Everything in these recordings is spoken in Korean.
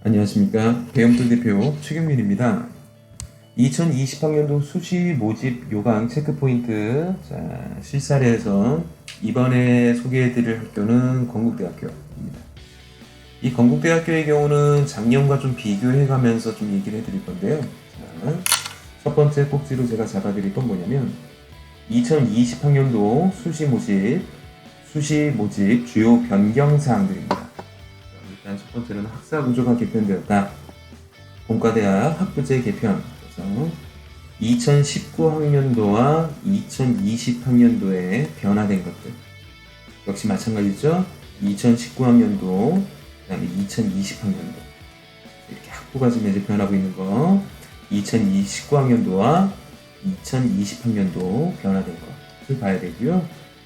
안녕하십니까. 배움tul 대표 최경민입니다. 2020학년도 수시 모집 요강 체크포인트 실사례에서 이번에 소개해드릴 학교는 건국대학교입니다. 이 건국대학교의 경우는 작년과 좀 비교해가면서 좀 얘기를 해드릴 건데요. 첫 번째 꼭지로 제가 잡아드릴 건 뭐냐면 2020학년도 수시 모집 주요 변경사항들입니다. 일단 첫 번째는 학사 구조가 개편되었다. 본과대학 학부제 개편. 그래서 2019학년도와 2020학년도에 변화된 것들. 역시 마찬가지죠. 2019학년도, 그다음에 2020학년도. 이렇게 학부가 지금 이제 변하고 있는 거. 2019학년도와 2020학년도 변화된 것을 봐야 되고요.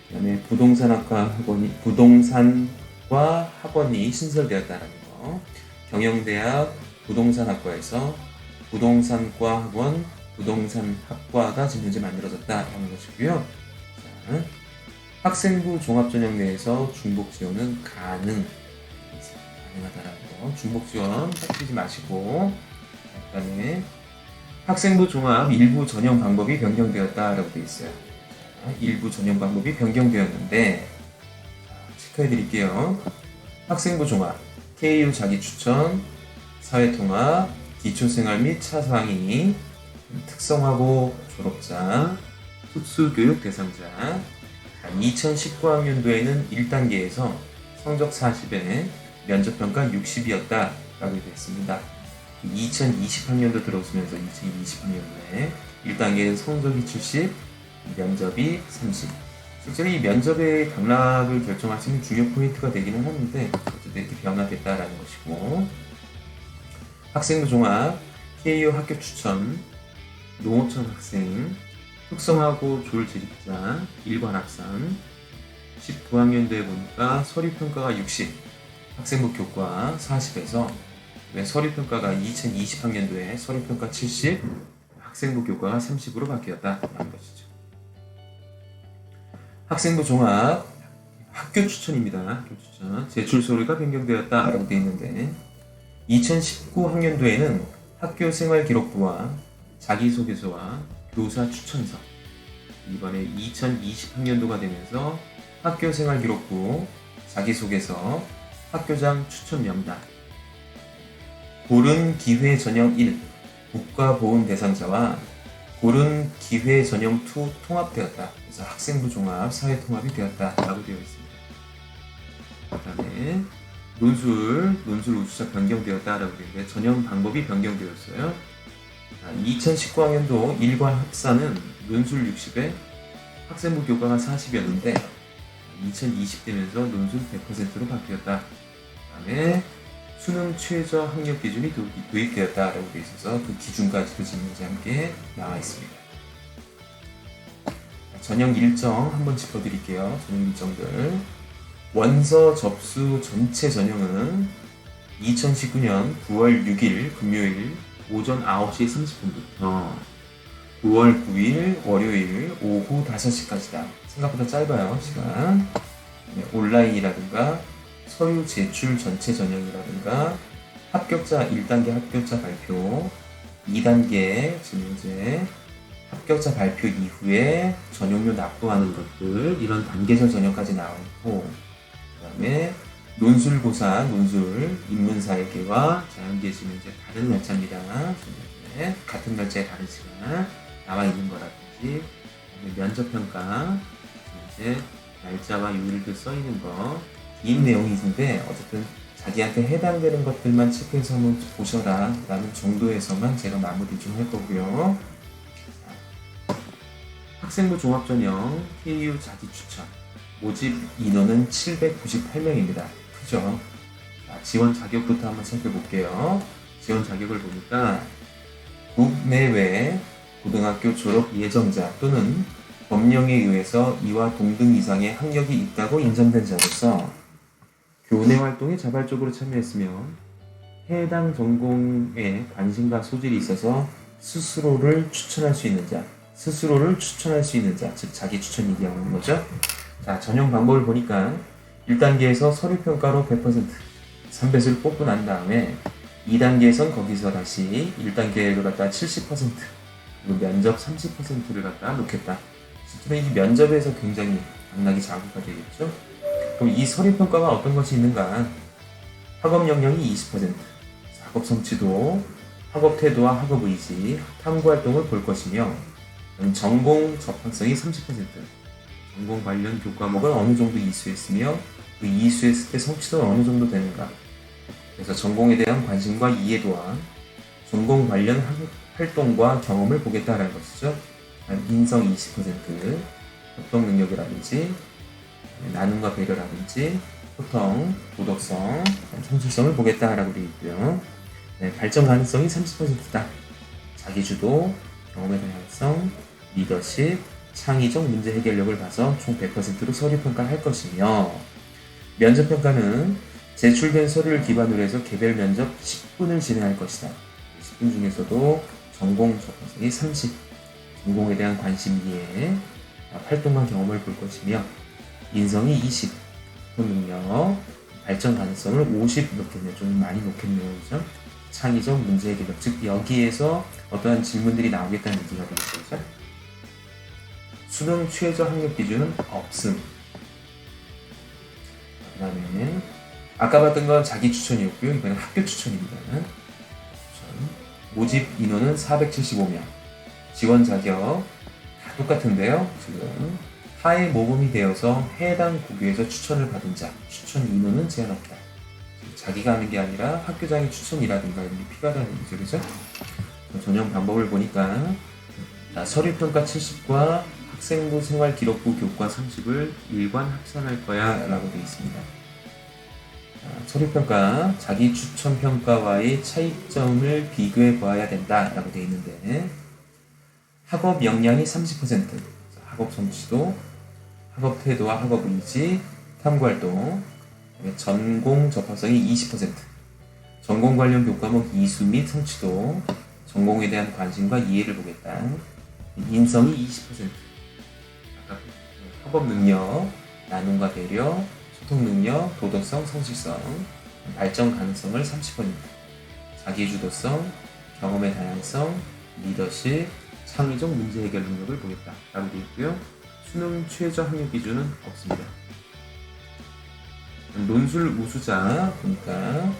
그다음에 부동산과 학원이 신설되었다는 거. 경영대학 부동산학과에서 부동산과 학원, 부동산학과가 지금 현재 만들어졌다라는 것이고요. 자, 학생부 종합전형 내에서 중복 지원은 가능하다라는 거. 중복 지원 빠뜨리지 마시고, 그다음에 학생부 종합 일부 전형 방법이 변경되었다라고 되어 있어요. 자, 일부 전형 방법이 변경되었는데 체크해 드릴게요. 학생부 종합, KU 자기 추천, 사회통합, 기초생활 및 차상위, 특성화고 졸업자, 특수교육 대상자. 2019학년도에는 1단계에서 성적 40에 면접평가 60이었다라고 되어 있습니다. 2020학년도 들어오시면서 2020학년도에 1단계는 성적이 70, 면접이 30. 실제로 이 면접의 강락을 결정할 수 있는 중요 포인트가 되기는 하는데 어쨌든 이렇게 변화됐다라는 것이고, 학생부 종합, KU 학교 추천, 노호천 학생, 특성화고 졸 재직자, 일반 학생, 19학년도에 보니까 서류평가가 60, 학생부 교과 40에서 서류평가가 2020학년도에 서류평가 70, 학생부 교과가 30으로 바뀌었다라는 것이죠. 학생부 종합, 학교 추천입니다. 학교 추천. 제출 서류가 변경되었다라고 되어 있는데 2019학년도에는 학교 생활 기록부와 자기소개서와 교사 추천서, 이번에 2020학년도가 되면서 학교 생활 기록부, 자기소개서, 학교장 추천 명단, 고른 기회 전형 1, 국가보훈 대상자와 고른 기회 전형 2 통합되었다. 그래서 학생부 종합, 사회통합이 되었다라고 되어 있습니다. 그 다음에 논술 우수자 변경되었다라고 되어 있는데 전형 방법이 변경되었어요. 2019학년도 일괄 합사는 논술 60에 학생부 교과가 40이었는데 2020 되면서 논술 100%로 바뀌었다. 그 다음에 수능 최저 학력 기준이 도입되었다라고 되어 있어서 그 기준까지도 지금 현재 함께 나와 있습니다. 전형 일정 한번 짚어드릴게요. 전형 일정들. 원서 접수 전체 전형은 2019년 9월 6일 금요일 오전 9시 30분부터 9월 9일 월요일 오후 5시까지다. 생각보다 짧아요, 시간. 온라인이라든가 서류 제출 전체 전형이라든가 합격자 1단계 합격자 발표, 2단계 지금 현재 합격자 발표 이후에 전형료 납부하는 것들, 이런 단계별 전형까지 나와 있고, 그 다음에 논술고사, 논술, 인문사회계와 자연계 지금 이제 다른 날짜입니다. 같은 날짜에 다른 시간 나와 있는 거라든지, 면접평가 이제 날짜와 요일도 써 있는 거, 긴 내용이 있는데 어쨌든 자기한테 해당되는 것들만 체크해서 한번 보셔라 라는 정도에서만 제가 마무리 좀 할 거고요. 학생부 종합전형 KU 자기 추천 모집 인원은 798명입니다. 그죠? 지원 자격부터 한번 살펴볼게요. 지원 자격을 보니까 국내외 고등학교 졸업 예정자 또는 법령에 의해서 이와 동등 이상의 학력이 있다고 인정된 자로서 교내 활동에 자발적으로 참여했으며 해당 전공에 관심과 소질이 있어서 스스로를 추천할 수 있는 자, 즉 자기 추천 얘기하는 거죠. 자, 전형 방법을 보니까 1단계에서 서류평가로 100% 3배수를 뽑고 난 다음에 2단계에선 거기서 다시 1단계를 갖다 70%, 그리고 면접 30%를 갖다 놓겠다. 실제로 이 면접에서 굉장히 당락이 자극가 되겠죠. 그럼 이 서류평가가 어떤 것이 있는가? 학업 역량이 20%, 학업 성취도, 학업 태도와 학업 의지, 탐구 활동을 볼 것이며, 전공 접근성이 30%, 전공 관련 교과목을 어느 정도 이수했으며 그 이수했을 때 성취도는 어느 정도 되는가. 그래서 전공에 대한 관심과 이해도와 전공 관련 활동과 경험을 보겠다라는 것이죠. 인성 20%, 협동 능력이라든지 나눔과 배려라든지 소통, 도덕성, 성실성을 보겠다라고 되어 있고요. 네, 발전 가능성이 30%다. 자기주도, 경험의 다양성, 리더십, 창의적 문제 해결력을 봐서 총 100%로 서류 평가를 할 것이며, 면접 평가는 제출된 서류를 기반으로 해서 개별 면접 10분을 진행할 것이다. 10분 중에서도 전공 접근성이 30, 전공에 대한 관심 이해, 활동과 경험을 볼 것이며, 인성이 20, 능력, 발전 가능성을 50 놓겠네요. 좀 많이 놓겠네요. 그죠? 창의적 문제 해결력, 즉 여기에서 어떠한 질문들이 나오겠다는 얘기가 되겠죠. 수능 최저 학력 기준은 없음. 그 다음에 아까 봤던 건 자기 추천이었고요. 이번엔 학교 추천입니다. 모집 인원은 475명. 지원 자격 다 똑같은데요. 지금 하에 모범이 되어서 해당 고교에서 추천을 받은 자, 추천 인원은 제한 없다. 자기가 하는 게 아니라 학교장의 추천이라든가 이런 게 필요하다는 얘기죠. 그죠? 전형 방법을 보니까 서류평가 70과 학생부 생활기록부 교과 30을 일관 합산할 거야 라고 되어 있습니다. 서류평가, 자기 추천평가와의 차이점을 비교해 보아야 된다 라고 되어 있는데, 학업 역량이 30%, 학업 성취도, 학업 태도와 학업 의지, 탐구 활동, 전공 접합성이 20%, 전공 관련 교과목 이수 및 성취도, 전공에 대한 관심과 이해를 보겠다. 인성이 20%, 학업 능력, 나눔과 배려, 소통 능력, 도덕성, 성실성, 발전 가능성을 30%, 자기주도성, 경험의 다양성, 리더십, 창의적 문제 해결 능력을 보겠다 라고 되어 있고요. 수능 최저 학력 기준은 없습니다. 논술 우수자 보니까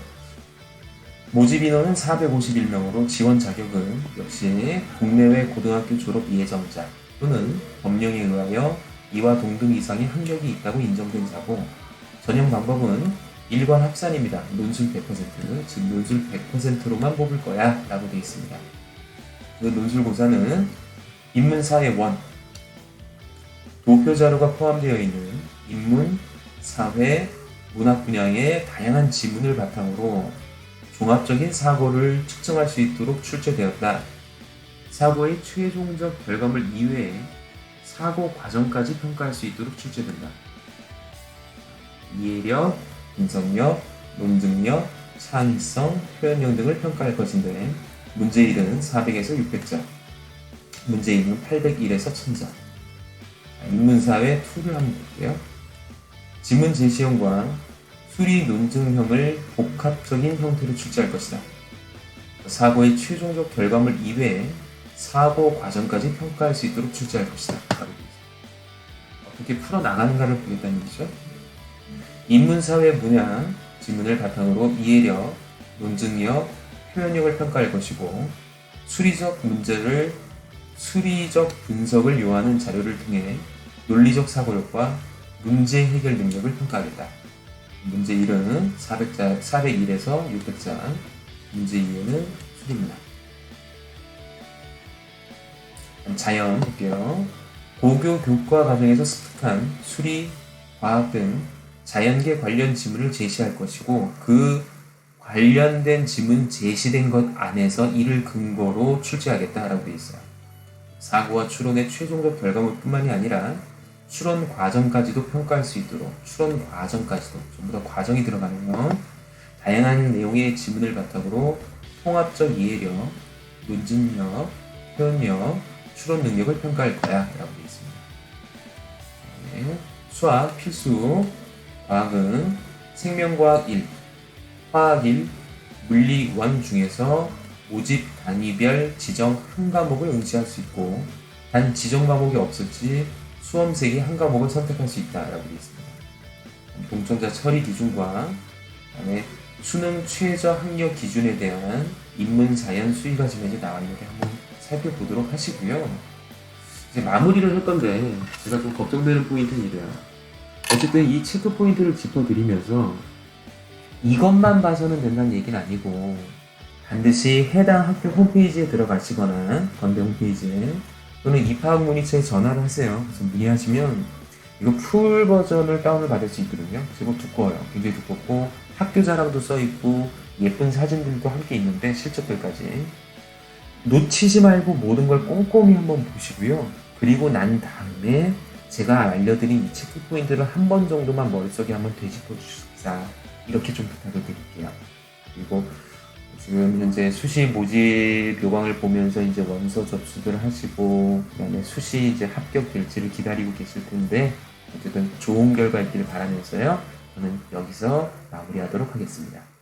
모집 인원은 451명으로 지원 자격은 역시 국내외 고등학교 졸업 예정자 또는 법령에 의하여 이와 동등 이상의 학력이 있다고 인정된 자고, 전형 방법은 일관 합산입니다. 논술 100%, 즉 논술 100%로만 뽑을 거야 라고 되어 있습니다. 그 논술고사는 인문사회 1, 도표 자료가 포함되어 있는 인문, 사회, 문학 분야의 다양한 지문을 바탕으로 종합적인 사고를 측정할 수 있도록 출제되었다. 사고의 최종적 결과물 이외에 사고 과정까지 평가할 수 있도록 출제된다. 이해력, 분석력, 논증력, 창의성, 표현력 등을 평가할 것인데, 문제 1은 400에서 600점, 문제 2는 801에서 1000점. 인문사회 2를 한번 볼게요. 지문 제시형과 수리 논증형을 복합적인 형태로 출제할 것이다. 사고의 최종적 결과물 이외에 사고 과정까지 평가할 수 있도록 출제할 것이다. 어떻게 풀어나가는가를 보겠다는 얘기죠. 인문사회 분야 지문을 바탕으로 이해력, 논증력, 표현력을 평가할 것이고, 수리적 분석을 요하는 자료를 통해 논리적 사고력과 문제 해결 능력을 평가하겠다. 문제 1은 401에서 600장, 문제 2는 수리입니다. 자연 볼게요. 고교 교과 과정에서 습득한 수리, 과학 등 자연계 관련 지문을 제시할 것이고, 그 관련된 지문 제시된 것 안에서 이를 근거로 출제하겠다라고 되어 있어요. 사고와 추론의 최종적 결과물뿐만이 아니라 추론 과정까지도 평가할 수 있도록, 추론 과정까지도 전부 다 과정이 들어가네요. 다양한 내용의 지문을 바탕으로 통합적 이해력, 논증력, 표현력, 추론 능력을 평가할 거야 라고 되어 있습니다. 네. 수학 필수, 과학은 생명과학 1, 화학 1, 물리 1 중에서 모집 단위별 지정 한 과목을 응시할 수 있고 단 지정 과목이 없을지 수험생이 한 과목을 선택할 수 있다라고 되어 있습니다. 동청자 처리 기준과 그다음에 수능 최저 학력 기준에 대한 인문, 자연, 수의가 지금 이제 나와 있는데 한번 살펴보도록 하시고요. 이제 마무리를 할 건데 제가 좀 걱정되는 포인트는 이래요. 어쨌든 이 체크 포인트를 짚어드리면서 이것만 봐서는 된다는 얘기는 아니고 반드시 해당 학교 홈페이지에 들어가시거나 건대 홈페이지에 또는 입학문의처에 전화를 하세요. 그래서 문의하시면 이거 풀 버전을 다운을 받을 수 있거든요. 제법 두꺼워요. 굉장히 두껍고 학교 자랑도 써있고 예쁜 사진들도 함께 있는데 실적들까지 놓치지 말고 모든 걸 꼼꼼히 한번 보시고요. 그리고 난 다음에 제가 알려드린 이 체크 포인트를 한 번 정도만 머릿속에 한번 되짚어 주십사 이렇게 좀 부탁을 드릴게요. 그리고 지금 현재 수시 모집 요강을 보면서 이제 원서 접수를 하시고 그다음에 수시 이제 합격 결제를 기다리고 계실 텐데 어쨌든 좋은 결과 있기를 바라면서요. 저는 여기서 마무리하도록 하겠습니다.